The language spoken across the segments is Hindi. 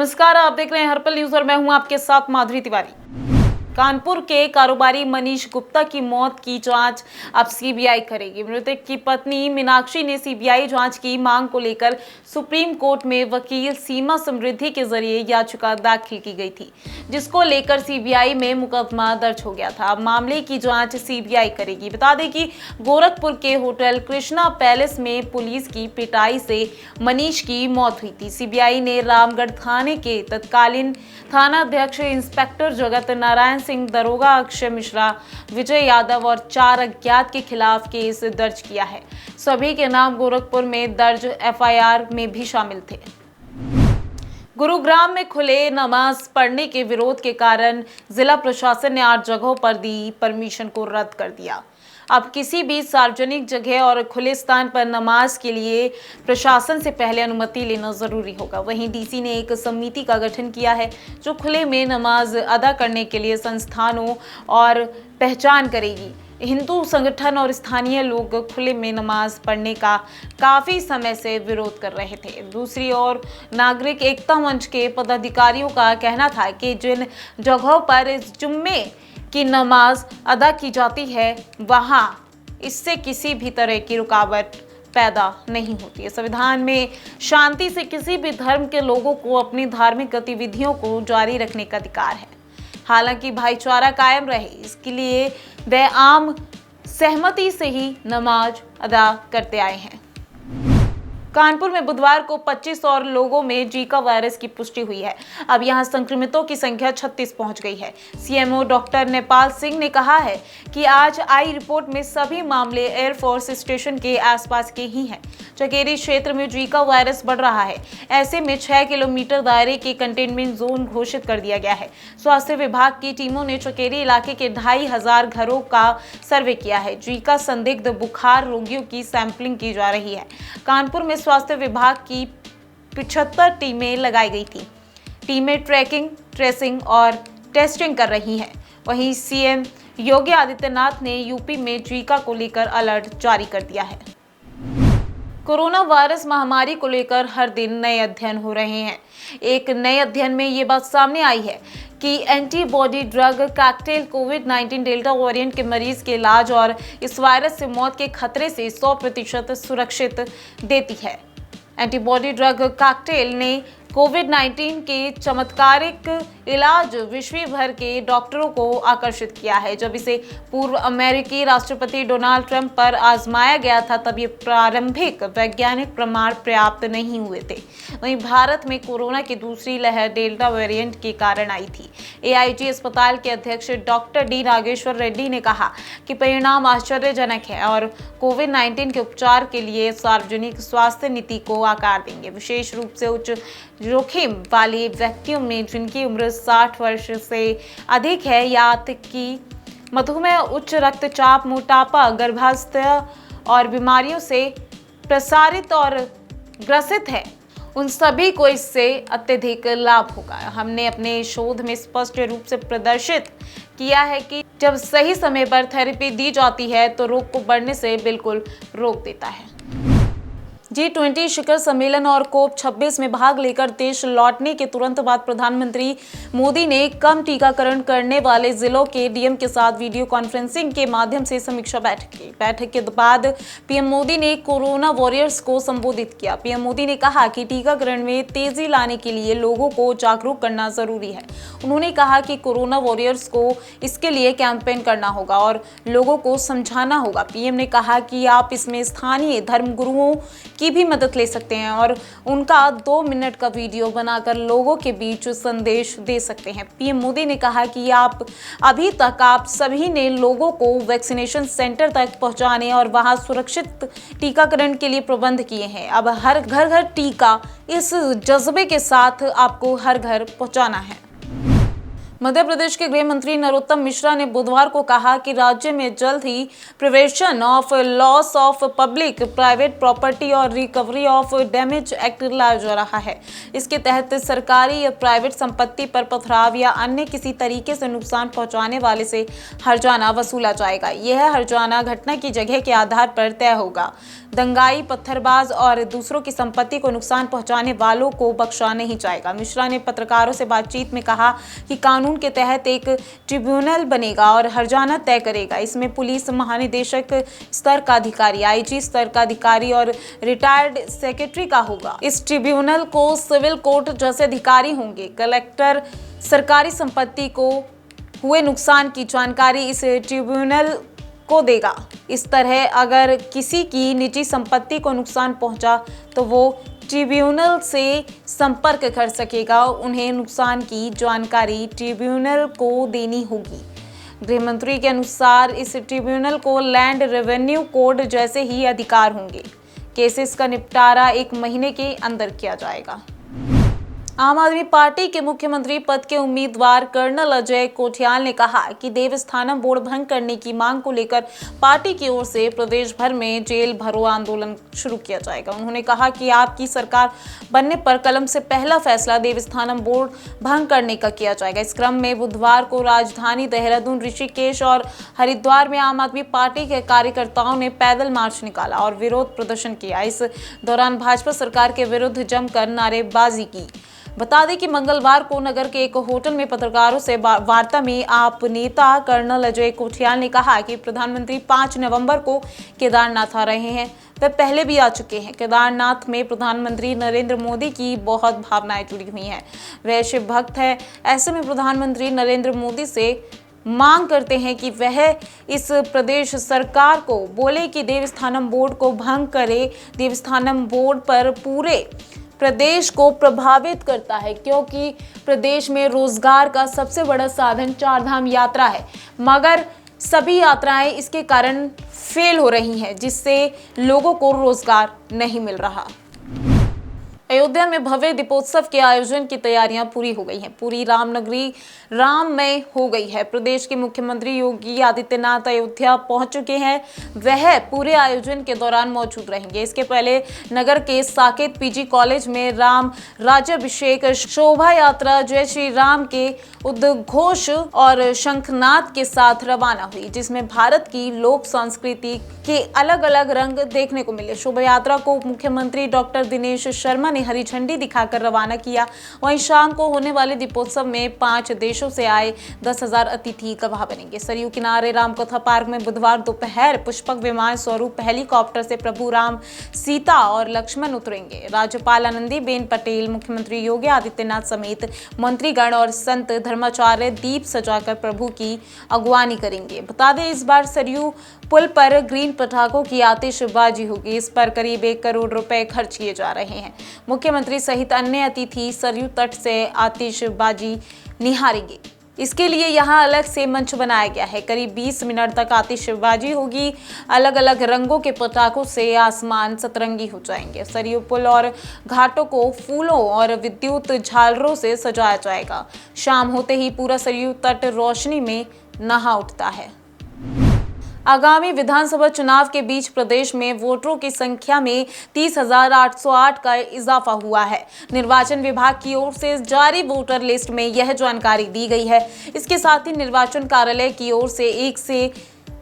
नमस्कार, आप देख रहे हैं हर्पल न्यूज और मैं हूं आपके साथ माधुरी तिवारी। कानपुर के कारोबारी मनीष गुप्ता की मौत की जांच अब सीबीआई करेगी। मृतक की पत्नी मीनाक्षी ने सीबीआई जांच की मांग को लेकर सुप्रीम कोर्ट में वकील सीमा समृद्धि के जरिए याचिका दाखिल की गई थी, जिसको लेकर सीबीआई में मुकदमा दर्ज हो गया था। अब मामले की जांच सीबीआई करेगी। बता दें कि गोरखपुर के होटल कृष्णा पैलेस में पुलिस की पिटाई से मनीष की मौत हुई थी। सीबीआई ने रामगढ़ थाने के तत्कालीन थानाध्यक्ष इंस्पेक्टर जगत नारायण सिंह, दरोगा अक्षय मिश्रा, विजय यादव और 4 अज्ञात के खिलाफ केस दर्ज किया है। सभी के नाम गोरखपुर में दर्ज एफआईआर में भी शामिल थे। गुरुग्राम में खुले नमाज पढ़ने के विरोध के कारण जिला प्रशासन ने 8 जगहों पर दी परमिशन को रद्द कर दिया। अब किसी भी सार्वजनिक जगह और खुले स्थान पर नमाज के लिए प्रशासन से पहले अनुमति लेना जरूरी होगा। वहीं डीसी ने एक समिति का गठन किया है जो खुले में नमाज अदा करने के लिए संस्थानों और पहचान करेगी। हिंदू संगठन और स्थानीय लोग खुले में नमाज पढ़ने का काफी समय से विरोध कर रहे थे। दूसरी ओर नागरिक एकता मंच के पदाधिकारियों का कहना था कि जिन जगहों पर इस जुम्मे की नमाज अदा की जाती है वहां इससे किसी भी तरह की रुकावट पैदा नहीं होती है। संविधान में शांति से किसी भी धर्म के लोगों को अपनी धार्मिक गतिविधियों को जारी रखने का अधिकार है। हालांकि भाईचारा कायम रहे, इसके लिए वे आम सहमति से ही नमाज अदा करते आए हैं। कानपुर में बुधवार को 25 और लोगों में जीका वायरस की पुष्टि हुई है। अब यहां संक्रमितों की संख्या 36 पहुंच गई है। सीएमओ डॉक्टर नेपाल सिंह ने कहा है कि आज आई रिपोर्ट में सभी मामले एयरफोर्स स्टेशन के आसपास के ही हैं। चकेरी क्षेत्र में जीका वायरस बढ़ रहा है। ऐसे में 6 किलोमीटर दायरे के कंटेनमेंट जोन घोषित कर दिया गया है। स्वास्थ्य विभाग की टीमों ने चकेरी इलाके के 2500 घरों का सर्वे किया है। जीका संदिग्ध बुखार रोगियों की सैंपलिंग की जा रही है। कानपुर में स्वास्थ्य विभाग की 75 टीमें लगाई गई थी। टीमें ट्रैकिंग, ट्रेसिंग और टेस्टिंग कर रही हैं। वहीं सीएम योगी आदित्यनाथ ने यूपी में जीका को लेकर अलर्ट जारी कर दिया है। कोरोना वायरस महामारी को लेकर हर दिन नए अध्ययन हो रहे हैं। एक नए अध्ययन में ये बात सामने आई है कि एंटीबॉडी ड्रग कॉकटेल कोविड-19 डेल्टा वेरिएंट के मरीज के इलाज और इस वायरस से मौत के खतरे से 100% सुरक्षित देती है। एंटीबॉडी ड्रग कॉकटेल ने कोविड-19 के चमत्कारिक इलाज विश्व भर के डॉक्टरों को आकर्षित किया है। जब इसे पूर्व अमेरिकी राष्ट्रपति डोनाल्ड ट्रंप पर आजमाया गया था तब ये प्रारंभिक वैज्ञानिक प्रमाण पर्याप्त नहीं हुए थे। वहीं भारत में कोरोना की दूसरी लहर डेल्टा वेरिएंट के कारण आई थी। एआईजी अस्पताल के अध्यक्ष डॉक्टर डी नागेश्वर रेड्डी ने कहा कि परिणाम आश्चर्यजनक है और कोविड-19 के उपचार के लिए सार्वजनिक स्वास्थ्य नीति को आकार देंगे। विशेष रूप से उच्च जोखिम वाले व्यक्तियों में जिनकी उम्र 60 वर्ष से अधिक है या कि मधुमेह, उच्च रक्तचाप, मोटापा, गर्भावस्था और बीमारियों से प्रसारित और ग्रसित है, उन सभी को इससे अत्यधिक लाभ होगा। हमने अपने शोध में स्पष्ट रूप से प्रदर्शित किया है कि जब सही समय पर थेरेपी दी जाती है तो रोग को बढ़ने से बिल्कुल रोक देता है। G20 शिखर सम्मेलन और कोप 26 में भाग लेकर देश लौटने के तुरंत बाद प्रधानमंत्री मोदी ने कम टीकाकरण करने वाले जिलों के डीएम के साथ वीडियो कॉन्फ्रेंसिंग के माध्यम से समीक्षा बैठक की। बैठक के बाद पीएम मोदी ने कोरोना वॉरियर्स को संबोधित किया। पीएम मोदी ने कहा कि टीकाकरण में तेजी लाने के लिए लोगों को जागरूक करना जरूरी है। उन्होंने कहा कि कोरोना वॉरियर्स को इसके लिए कैंपेन करना होगा और लोगों को समझाना होगा। पीएम ने कहा कि आप इसमें स्थानीय धर्मगुरुओं की भी मदद ले सकते हैं और उनका 2 मिनट का वीडियो बनाकर लोगों के बीच संदेश दे सकते हैं। पीएम मोदी ने कहा कि अभी तक आप सभी ने लोगों को वैक्सीनेशन सेंटर तक पहुंचाने और वहां सुरक्षित टीकाकरण के लिए प्रबंध किए हैं। अब हर घर टीका, इस जज्बे के साथ आपको हर घर पहुंचाना है। मध्य प्रदेश के गृह मंत्री नरोत्तम मिश्रा ने बुधवार को कहा कि राज्य में जल्द ही prevention of loss of public private property और रिकवरी ऑफ डैमेज एक्ट लाया जा रहा है। इसके तहत सरकारी या प्राइवेट संपत्ति पर पथराव या अन्य किसी तरीके से नुकसान पहुंचाने वाले से हर्जाना वसूला जाएगा। यह हर्जाना घटना की जगह के आधार पर तय होगा। दंगाई, पत्थरबाज और दूसरों की संपत्ति को नुकसान पहुंचाने वालों को बख्शा नहीं जाएगा। मिश्रा ने पत्रकारों से बातचीत में कहा कि कानून के तहत एक ट्रिब्यूनल बनेगा और हर्जाना तय करेगा। इसमें पुलिस महानिदेशक स्तर का अधिकारी, आईजी स्तर का अधिकारी और रिटायर्ड सेक्रेटरी का होगा। इस ट्रिब्यूनल को सिविल कोर्ट जैसे अधिकारी होंगे। कलेक्टर सरकारी संपत्ति को हुए नुकसान की जानकारी इस ट्रिब्यूनल को देगा। इस तरह अगर किसी की निजी संपत्ति को नुकसान पहुंचा तो वो ट्रिब्यूनल से संपर्क कर सकेगा। उन्हें नुकसान की जानकारी ट्रिब्यूनल को देनी होगी। गृह मंत्री के अनुसार इस ट्रिब्यूनल को लैंड रेवेन्यू कोड जैसे ही अधिकार होंगे। केसेस का निपटारा 1 महीने के अंदर किया जाएगा। आम आदमी पार्टी के मुख्यमंत्री पद के उम्मीदवार कर्नल अजय कोठियाल ने कहा कि देवस्थानम बोर्ड भंग करने की मांग को लेकर पार्टी की ओर से प्रदेश भर में जेल भरो आंदोलन शुरू किया जाएगा। उन्होंने कहा कि आपकी सरकार बनने पर कलम से पहला फैसला देवस्थानम बोर्ड भंग करने का किया जाएगा। इस क्रम में बुधवार को राजधानी देहरादून, ऋषिकेश और हरिद्वार में आम आदमी पार्टी के कार्यकर्ताओं ने पैदल मार्च निकाला और विरोध प्रदर्शन किया। इस दौरान भाजपा सरकार के विरुद्ध जमकर नारेबाजी की। बता दें कि मंगलवार को नगर के एक होटल में पत्रकारों से वार्ता में आप नेता कर्नल अजय कोठियाल ने कहा कि प्रधानमंत्री 5 नवंबर को केदारनाथ आ रहे हैं। वे पहले भी आ चुके हैं। केदारनाथ में प्रधानमंत्री नरेंद्र मोदी की बहुत भावनाएं जुड़ी हुई हैं। वे शिव भक्त हैं। ऐसे में प्रधानमंत्री नरेंद्र मोदी से मांग करते हैं कि वह इस प्रदेश सरकार को बोले कि देवस्थानम बोर्ड को भंग करे। देवस्थानम बोर्ड पर पूरे प्रदेश को प्रभावित करता है, क्योंकि प्रदेश में रोजगार का सबसे बड़ा साधन 4 धाम यात्रा है, मगर सभी यात्राएं इसके कारण फेल हो रही हैं, जिससे लोगों को रोजगार नहीं मिल रहा। अयोध्या में भव्य दीपोत्सव के आयोजन की तैयारियां पूरी हो गई हैं। पूरी रामनगरी राममय हो गई है। प्रदेश के मुख्यमंत्री योगी आदित्यनाथ अयोध्या पहुंच चुके हैं। वह पूरे आयोजन के दौरान मौजूद रहेंगे। इसके पहले नगर के साकेत पीजी कॉलेज में राम राज्याभिषेक शोभा यात्रा जय श्री राम के उद्घोष और शंखनाद के साथ रवाना हुई, जिसमें भारत की लोक संस्कृति के अलग अलग रंग देखने को मिले। शोभा यात्रा को मुख्यमंत्री डॉक्टर दिनेश शर्मा ने हरी झंडी दिखाकर रवाना किया। वहीं शाम को होने वाले दीपोत्सव में 5 देशों से आए 10,000 अतिथि गवाह बनेंगे। सरयू किनारे रामकथा पार्क में बुधवार दोपहर पुष्पक विमान स्वरूप हेलीकॉप्टर से प्रभु राम, सीता और लक्ष्मण उतरेंगे। राज्यपाल आनंदीबेन पटेल, मुख्यमंत्री योगी आदित्यनाथ समेत मंत्रीगण और संत धर्माचार्य दीप सजाकर प्रभु की अगुवानी करेंगे। बता दें, इस बार सरयू पुल पर ग्रीन पटाखों की आतिशबाजी होगी। इस पर करीब 1 करोड़ रुपए खर्च किए जा रहे हैं। मुख्यमंत्री सहित अन्य अतिथि सरयू तट से आतिशबाजी निहारेंगे। इसके लिए यहां अलग से मंच बनाया गया है। करीब 20 मिनट तक आतिशबाजी होगी। अलग अलग रंगों के पटाखों से आसमान सतरंगी हो जाएंगे। सरयू पुल और घाटों को फूलों और विद्युत झालरों से सजाया जाएगा। शाम होते ही पूरा सरयू तट रोशनी में नहा उठता है। आगामी विधानसभा चुनाव के बीच प्रदेश में वोटरों की संख्या में 30,808 का इजाफा हुआ है। निर्वाचन विभाग की ओर से जारी वोटर लिस्ट में यह जानकारी दी गई है। इसके साथ ही निर्वाचन कार्यालय की ओर से 1 से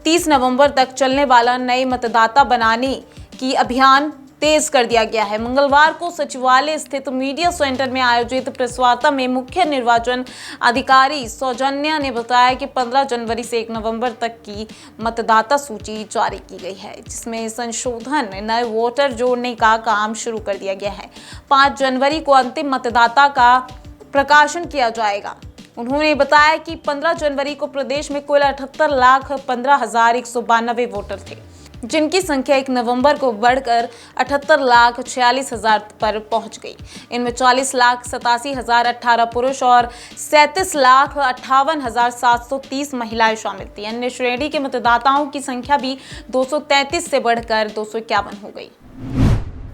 30 नवंबर तक चलने वाला नए मतदाता बनाने की अभियान तेज कर दिया गया है। मंगलवार को सचिवालय स्थित मीडिया सेंटर में आयोजित प्रेस वार्ता में मुख्य निर्वाचन अधिकारी सौजन्या ने बताया कि 15 जनवरी से 1 नवंबर तक की मतदाता सूची जारी की गई है, जिसमें संशोधन, नए वोटर जोड़ने का काम शुरू कर दिया गया है। 5 जनवरी को अंतिम मतदाता का प्रकाशन किया जाएगा। उन्होंने बताया कि 15 जनवरी को प्रदेश में कुल 78,15,192 वोटर थे, जिनकी संख्या 1 नवंबर को बढ़कर 78,46,000 पर पहुंच गई। इनमें 40,87,018 पुरुष और 37,58,730 महिलाएं शामिल थी। अन्य श्रेणी के मतदाताओं की संख्या भी 233 से बढ़कर 251 हो गई।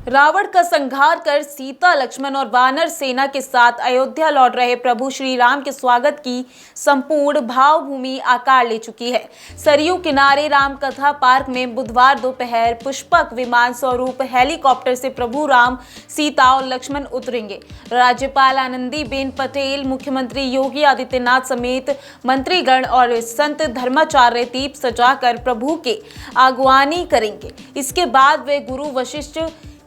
रावण का संहार कर सीता, लक्ष्मण और वानर सेना के साथ अयोध्या लौट रहे प्रभु श्री राम के स्वागत की संपूर्ण भावभूमि आकार ले चुकी है। सरयू किनारे राम कथा पार्क में बुधवार दोपहर पुष्पक विमान स्वरूप हेलीकॉप्टर से प्रभु राम, सीता और लक्ष्मण उतरेंगे। राज्यपाल आनंदीबेन पटेल, मुख्यमंत्री योगी आदित्यनाथ समेत मंत्रीगण और संत धर्माचार्य दीप सजाकर प्रभु के अगुवानी करेंगे। इसके बाद वे गुरु वशिष्ठ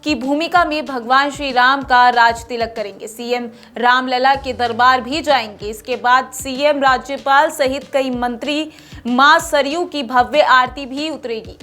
की भूमिका में भगवान श्री राम का राज तिलक करेंगे। सीएम रामलला के दरबार भी जाएंगे। इसके बाद सीएम, राज्यपाल सहित कई मंत्री मां सरयू की भव्य आरती भी उतरेगी।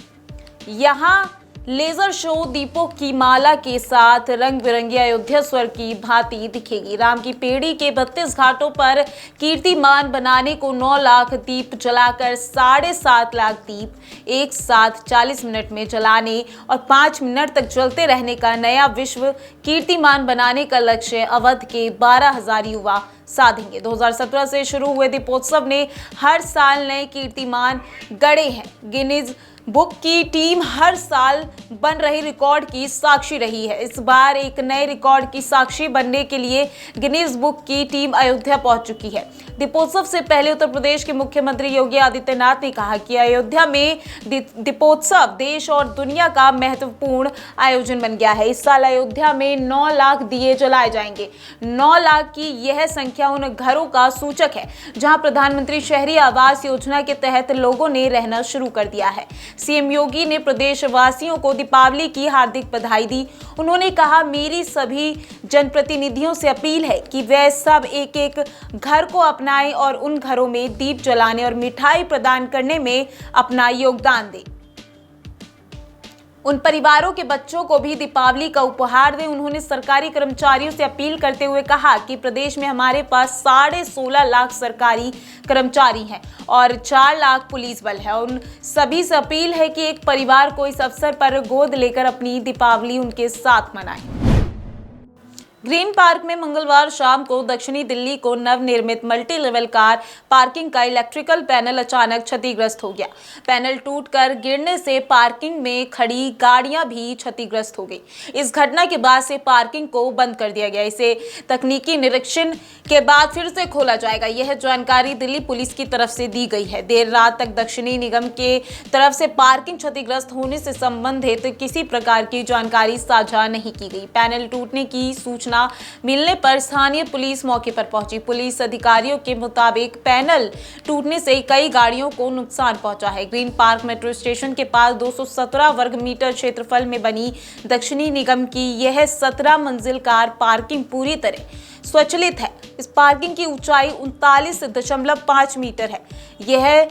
यहाँ लेजर शो दीपों की माला के साथ रंग बिरंगी अयोध्या स्वर्ग की भांति दिखेगी। राम की पेड़ी के 32 घाटों पर कीर्तिमान बनाने को 9 लाख दीप जलाकर 7.5 लाख दीप एक साथ 40 मिनट में जलाने और 5 मिनट तक जलते रहने का नया विश्व कीर्तिमान बनाने का लक्ष्य अवध के 12,000 युवा साधेंगे। 2017 से शुरू हुए दीपोत्सव ने हर साल नए कीर्तिमान गढ़े हैं। गिनीज बुक की टीम हर साल बन रही रिकॉर्ड की साक्षी रही है। इस बार एक नए रिकॉर्ड की साक्षी बनने के लिए गिनीज बुक की टीम अयोध्या पहुंच चुकी है। दीपोत्सव से पहले उत्तर प्रदेश के मुख्यमंत्री योगी आदित्यनाथ ने कहा कि अयोध्या में दीपोत्सव देश और दुनिया का महत्वपूर्ण आयोजन बन गया है। इस साल अयोध्या में 9 लाख दिए जलाए जाएंगे। 9 लाख की यह संख्या उन घरों का सूचक है जहां प्रधानमंत्री शहरी आवास योजना के तहत लोगों ने रहना शुरू कर दिया है। सीएम योगी ने प्रदेशवासियों को दीपावली की हार्दिक बधाई दी। उन्होंने कहा, मेरी सभी जनप्रतिनिधियों से अपील है कि वे सब एक एक घर को अपनाएं और उन घरों में दीप जलाने और मिठाई प्रदान करने में अपना योगदान दें। उन परिवारों के बच्चों को भी दीपावली का उपहार दें। उन्होंने सरकारी कर्मचारियों से अपील करते हुए कहा कि प्रदेश में हमारे पास 16.5 लाख सरकारी कर्मचारी हैं और 4 लाख पुलिस बल है। उन सभी से अपील है कि एक परिवार को इस अवसर पर गोद लेकर अपनी दीपावली उनके साथ मनाएं। ग्रीन पार्क में मंगलवार शाम को दक्षिणी दिल्ली को नवनिर्मित मल्टी लेवल कार पार्किंग का इलेक्ट्रिकल पैनल अचानक क्षतिग्रस्त हो गया। पैनल टूटकर गिरने से पार्किंग में खड़ी गाड़ियां भी क्षतिग्रस्त हो गई। इस घटना के बाद से पार्किंग को बंद कर दिया गया। इसे तकनीकी निरीक्षण के बाद फिर से खोला जाएगा। यह जानकारी दिल्ली पुलिस की तरफ से दी गई है। देर रात तक दक्षिणी निगम के तरफ से पार्किंग क्षतिग्रस्त होने से संबंधित किसी प्रकार की जानकारी साझा नहीं की गई। पैनल टूटने की सूचना मिलने पर स्थानीय पुलिस मौके पर पहुंची। पुलिस अधिकारियों के मुताबिक पैनल टूटने से कई गाड़ियों को नुकसान पहुंचा है। ग्रीन पार्क मेट्रो स्टेशन के पास 217 वर्ग मीटर क्षेत्रफल में बनी दक्षिणी निगम की यह 17 मंजिल कार पार्किंग पूरी तरह स्वचालित है। इस पार्किंग की ऊंचाई 39.5 मीटर है। यह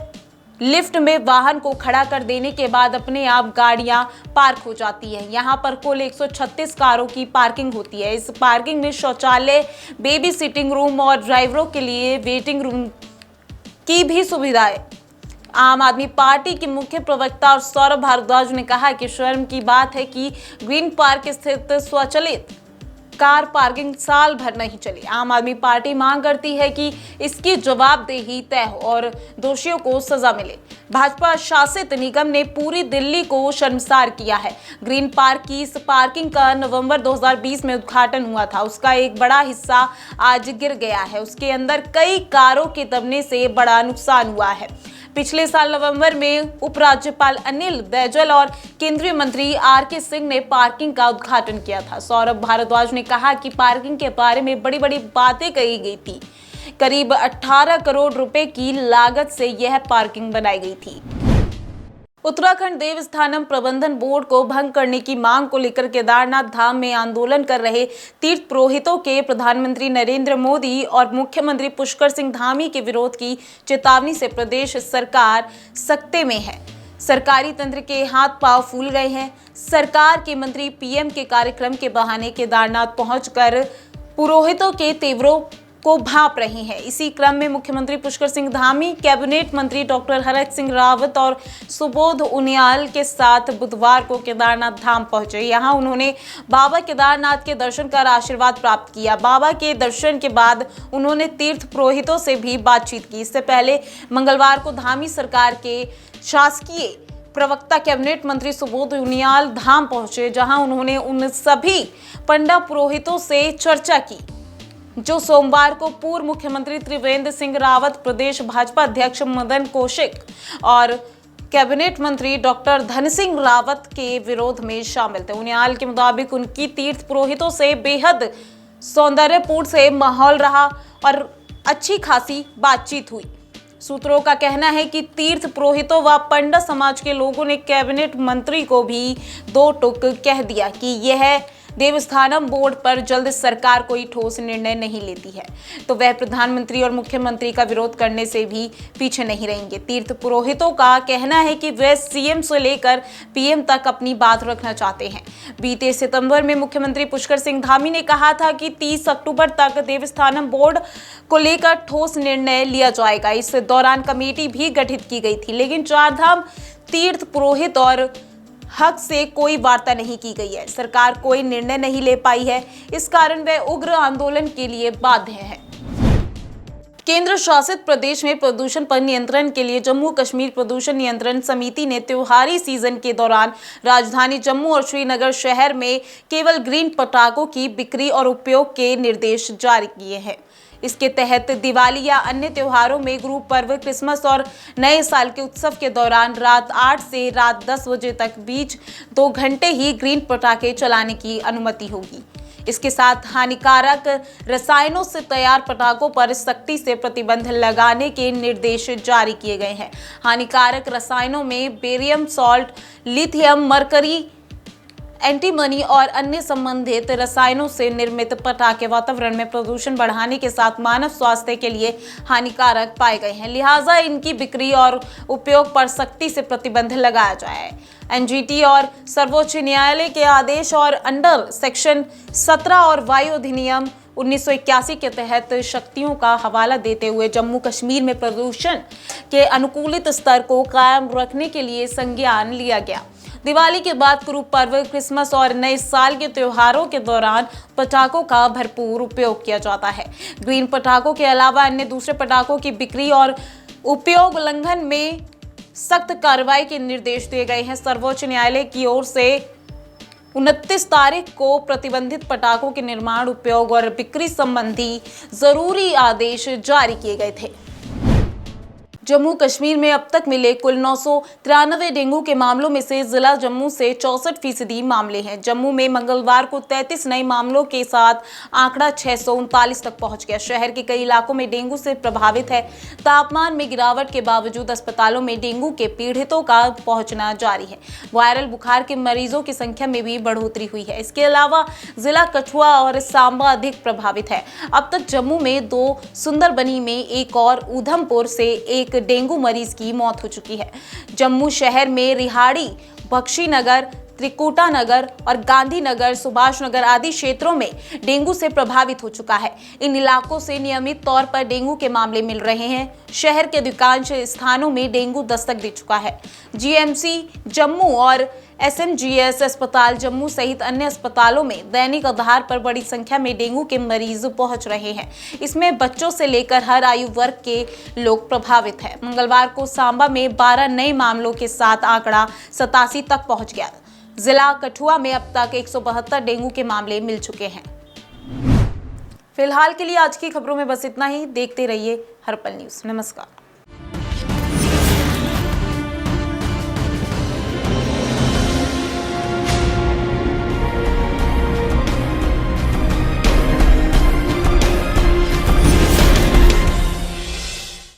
लिफ्ट में वाहन को खड़ा कर देने के बाद अपने आप गाड़ियां पार्क हो जाती हैं। यहां पर कुल 136 कारों की पार्किंग होती है। इस पार्किंग में शौचालय, बेबी सिटिंग रूम और ड्राइवरों के लिए वेटिंग रूम की भी सुविधा है। आम आदमी पार्टी के मुख्य प्रवक्ता और सौरभ भारद्वाज ने कहा कि शर्म की बात है कि ग्रीन पार्क स्थित स्वचालित कार पार्किंग साल भर नहीं चली। आम आदमी पार्टी मांग करती है कि इसकी जवाबदेही तय हो और दोषियों को सजा मिले। भाजपा शासित निगम ने पूरी दिल्ली को शर्मसार किया है। ग्रीन पार्क की इस पार्किंग का नवंबर 2020 में उद्घाटन हुआ था। उसका एक बड़ा हिस्सा आज गिर गया है। उसके अंदर कई कारों के दबने से बड़ा नुकसान हुआ है। पिछले साल नवंबर में उपराज्यपाल अनिल बैजल और केंद्रीय मंत्री आर.के. सिंह ने पार्किंग का उद्घाटन किया था। सौरभ भारद्वाज ने कहा कि पार्किंग के बारे में बड़ी बड़ी बातें कही गई थी। करीब 18 करोड़ रुपए की लागत से यह पार्किंग बनाई गई थी। उत्तराखंड देवस्थानम प्रबंधन बोर्ड को भंग करने की मांग को लेकर केदारनाथ धाम में आंदोलन कर रहे तीर्थ पुरोहितों के प्रधानमंत्री नरेंद्र मोदी और मुख्यमंत्री पुष्कर सिंह धामी के विरोध की चेतावनी से प्रदेश सरकार सकते में है। सरकारी तंत्र के हाथ पांव फूल गए हैं। सरकार के मंत्री पीएम के कार्यक्रम के बहाने केदारनाथ पहुंचकर पुरोहितों के तेवरों को भांप रहे हैं। इसी क्रम में मुख्यमंत्री पुष्कर सिंह धामी, कैबिनेट मंत्री डॉक्टर हरक सिंह रावत और सुबोध उनियाल के साथ बुधवार को केदारनाथ धाम पहुंचे। यहां उन्होंने बाबा केदारनाथ के दर्शन कर आशीर्वाद प्राप्त किया। बाबा के दर्शन के बाद उन्होंने तीर्थ पुरोहितों से भी बातचीत की। इससे पहले मंगलवार को धामी सरकार के शासकीय प्रवक्ता कैबिनेट मंत्री सुबोध उनियाल धाम पहुंचे, जहां उन्होंने उन सभी पंडा पुरोहितों से चर्चा की जो सोमवार को पूर्व मुख्यमंत्री त्रिवेंद्र सिंह रावत, प्रदेश भाजपा अध्यक्ष मदन कौशिक और कैबिनेट मंत्री डॉक्टर धन सिंह रावत के विरोध में शामिल थे। उनियाल के मुताबिक उनकी तीर्थ पुरोहितों से बेहद सौंदर्यपूर्ण से माहौल रहा और अच्छी खासी बातचीत हुई। सूत्रों का कहना है कि तीर्थ पुरोहितों व पंडा समाज के लोगों ने कैबिनेट मंत्री को भी दो टूक कह दिया कि यह देवस्थानम बोर्ड पर जल्द सरकार कोई ठोस निर्णय नहीं लेती है तो वह प्रधानमंत्री और मुख्यमंत्री का विरोध करने से भी पीछे नहीं रहेंगे। तीर्थ पुरोहितों का कहना है कि वे सीएम से लेकर पीएम तक अपनी बात रखना चाहते हैं। बीते सितंबर में मुख्यमंत्री पुष्कर सिंह धामी ने कहा था कि 30 अक्टूबर तक देवस्थानम बोर्ड को लेकर ठोस निर्णय लिया जाएगा। इस दौरान कमेटी भी गठित की गई थी, लेकिन चारधाम तीर्थ पुरोहित और हक से कोई वार्ता नहीं की गई है। सरकार कोई निर्णय नहीं ले पाई है, इस कारण वे उग्र आंदोलन के लिए बाध्य है। केंद्र शासित प्रदेश में प्रदूषण पर नियंत्रण के लिए जम्मू कश्मीर प्रदूषण नियंत्रण समिति ने त्योहारी सीजन के दौरान राजधानी जम्मू और श्रीनगर शहर में केवल ग्रीन पटाखों की बिक्री और उपयोग के निर्देश जारी किए हैं। इसके तहत दिवाली या अन्य त्योहारों में, गुरु पर्व, क्रिसमस और नए साल के उत्सव के दौरान रात 8 से रात 10 बजे तक बीच 2 घंटे ही ग्रीन पटाखे चलाने की अनुमति होगी। इसके साथ हानिकारक रसायनों से तैयार पटाखों पर सख्ती से प्रतिबंध लगाने के निर्देश जारी किए गए हैं। हानिकारक रसायनों में barium salt, lithium, mercury, antimony और अन्य संबंधित रसायनों से निर्मित पटाखे वातावरण में प्रदूषण बढ़ाने के साथ मानव स्वास्थ्य के लिए हानिकारक पाए गए हैं, लिहाजा इनकी बिक्री और उपयोग पर सख्ती से प्रतिबंध लगाया जाए। एनजीटी और सर्वोच्च न्यायालय के आदेश और अंडर सेक्शन 17 और वायु अधिनियम 1981 के तहत शक्तियों का हवाला देते हुए जम्मू कश्मीर में प्रदूषण के अनुकूलित स्तर को कायम रखने के लिए संज्ञान लिया गया। दिवाली के बाद गुरु पर्व, क्रिसमस और नए साल के त्योहारों के दौरान पटाखों का भरपूर उपयोग किया जाता है। ग्रीन पटाखों के अलावा अन्य दूसरे पटाखों की बिक्री और उपयोग उल्लंघन में सख्त कार्रवाई के निर्देश दिए गए हैं। सर्वोच्च न्यायालय की ओर से 29 तारीख को प्रतिबंधित पटाखों के निर्माण, उपयोग और बिक्री संबंधी जरूरी आदेश जारी किए गए थे। जम्मू कश्मीर में अब तक मिले कुल 993 डेंगू के मामलों में से जिला जम्मू से 64% मामले हैं। जम्मू में मंगलवार को 33 नए मामलों के साथ आंकड़ा 639 तक पहुंच गया। शहर के कई इलाकों में डेंगू से प्रभावित है। तापमान में गिरावट के बावजूद अस्पतालों में डेंगू के पीड़ितों का पहुंचना जारी है। वायरल बुखार के मरीजों की संख्या में भी बढ़ोतरी हुई है। इसके अलावा जिला कठुआ और सांबा अधिक प्रभावित है। अब तक जम्मू में 2, सुंदरबनी में 1 और उधमपुर से 1 डेंगू मरीज की मौत हो चुकी है। जम्मू शहर में रिहाड़ी, बख्शीनगर, त्रिकुटा नगर और गांधीनगर, सुभाष नगर आदि क्षेत्रों में डेंगू से प्रभावित हो चुका है। इन इलाकों से नियमित तौर पर डेंगू के मामले मिल रहे हैं। शहर के अधिकांश स्थानों में डेंगू दस्तक दे चुका है। जीएमसी जम्मू और एसएमजीएस अस्पताल जम्मू सहित अन्य अस्पतालों में दैनिक आधार पर बड़ी संख्या में डेंगू के मरीज पहुंच रहे हैं। इसमें बच्चों से लेकर हर आयु वर्ग के लोग प्रभावित हैं। मंगलवार को सांबा में 12 नए मामलों के साथ आंकड़ा 87 तक पहुंच गया। जिला कठुआ में अब तक 172 डेंगू के मामले मिल चुके हैं। फिलहाल के लिए आज की खबरों में बस इतना ही। देखते रहिए हर्पल न्यूज। नमस्कार।